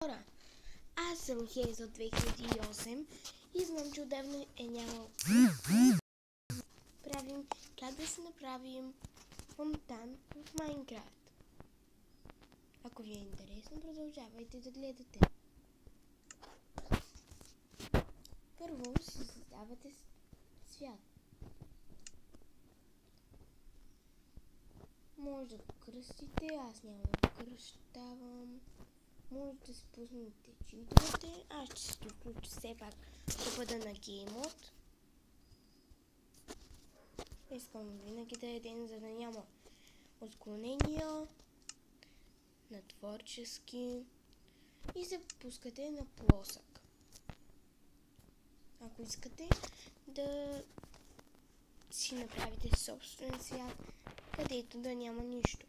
Хора, аз съм Хейзъл 2008 и знам, че отдавна е нямал правим как да си направим фонтан в Майнкрафт. Ако ви е интересно, продължавайте да гледате. Първо си създавате свят. Може да го кръстите, аз няма да го кръщавам. Може да си пуснете читовете. Аз ще си включа все пак да бъда на геймод. Искам винаги да е ден, за да няма отклонения на творчески и се пускате на плосък. Ако искате да си направите собствен свят, където да няма нищо.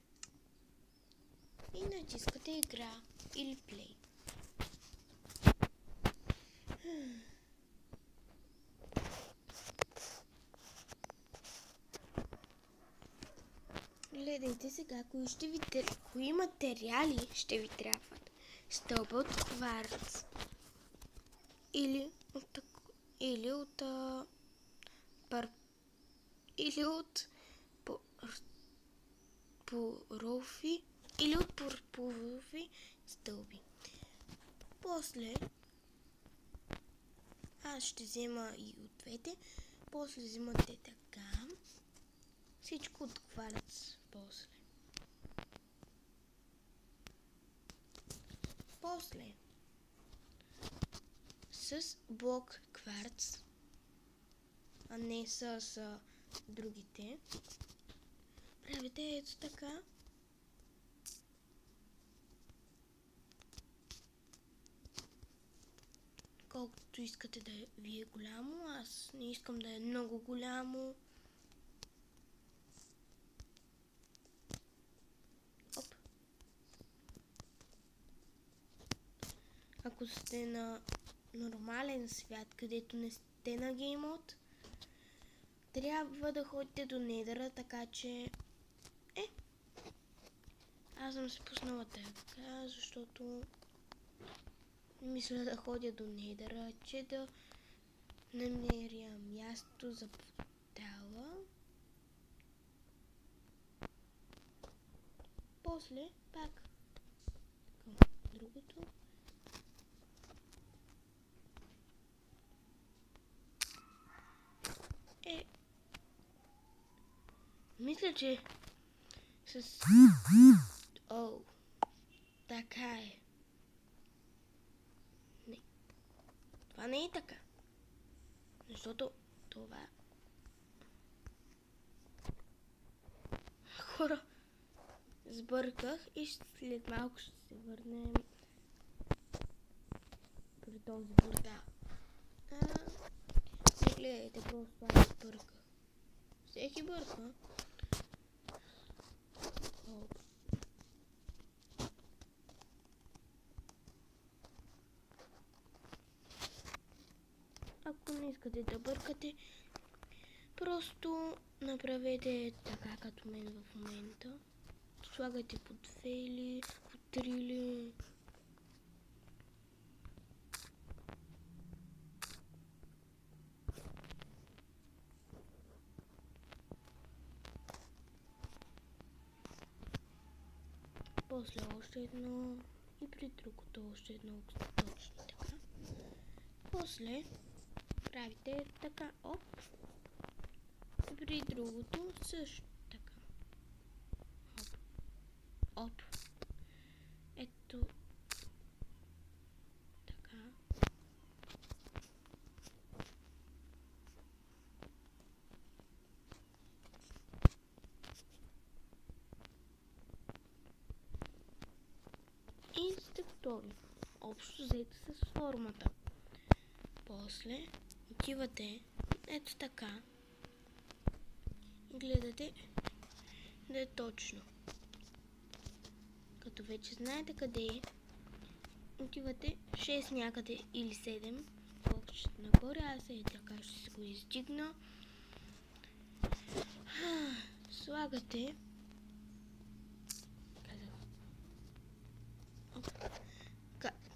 И натискате игра или плей. Гледайте сега, кои материали ще ви трябват. Стълба от кварц или пурпурови стълби. После аз ще взема и от двете. После взимате така. Всичко от кварц после с блок кварц, а не с другите. Правите ето така. Колкото искате да ви е голямо, аз не искам да е много голямо. Оп. Ако сте на нормален свят, където не сте на геймод, трябва да ходите до недъра, така че аз съм се пуснала така, защото мисля да ходя до недъра, че да намеря място за портала. После пак към другото. Мисля, че с... така е. Не. Това не е така. Защото това... Хора, сбърках и след малко ще се върнем при този портал. Не гледайте, просто аз бърках. Всеки бърка. Ако не искате да бъркате, просто направете така като мен в момента. Слагайте по 2 или по 3 или... После още едно и при другото още едно точно така. После правите така, оп. И при другото също така. Оп. Оп. Ето така. И сте готови. Общо взето с формата. После отивате ето така и гледате да е точно. Като вече знаете къде е, отивате 6 някъде или 7 колкото нагоре. Аз така ще се го издигна. Слагате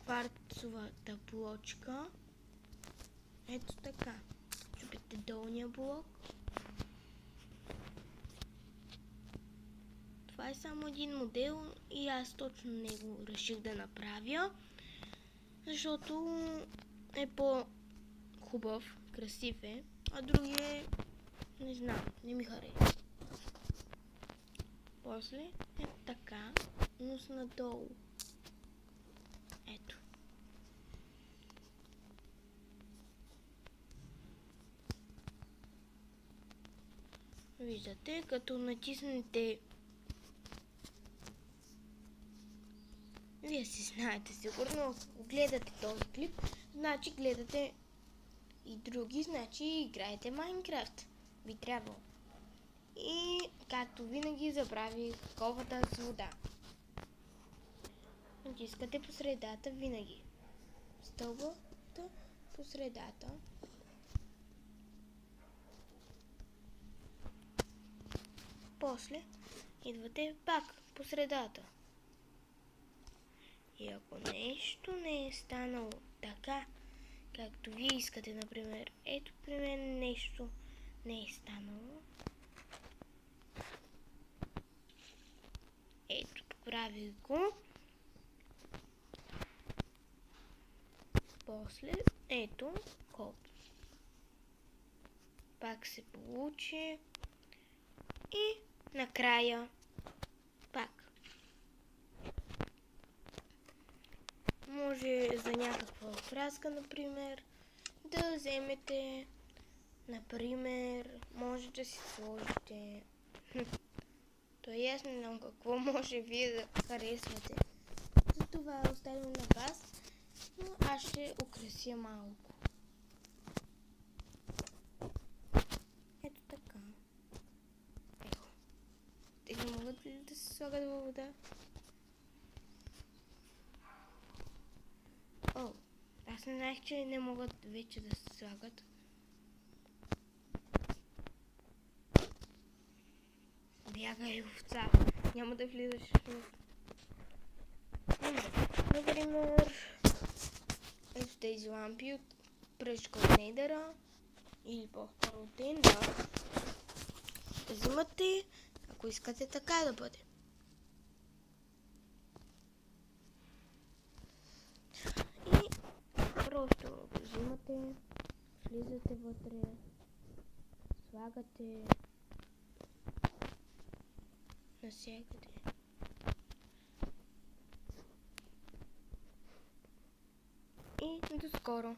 кварцовата плочка. Ето така. Чупите долния блок. Това е само един модел и аз точно него реших да направя, защото е по-хубав, красив е, а другия не знам, не ми хареса. После е така, нос надолу. Ето. Виждате, като натиснете, вие си знаете сигурно, ако гледате този клип, значи гледате и други, значи играете Майнкрафт. Би трябвало. И както винаги забравих ковата с вода. Натискате по средата винаги. Стълбата по средата. После идвате пак по средата. И ако нещо не е станало така, както вие искате, например, ето при мен нещо не е станало. Ето, поправих го. После, ето, код. Пак се получи. И накрая, пак. Може за някаква окраска, например, да вземете, например, може да си сложите... То е ясно, не знам какво може вие да харесвате. Затова оставям на вас, но аз ще украся малко. Ето така. Ето. Те не могат ли да се слагат във вода? О, аз не знаех, че не могат вече да се слагат. Бягай, овца. Няма да влизаш в... Например, ето тези лампи от пръчка от Нейдъра или по-скоро от Ендър. Взимате, ако искате така да бъде. И просто го взимате, влизате вътре, слагате навсякъде. И до скоро!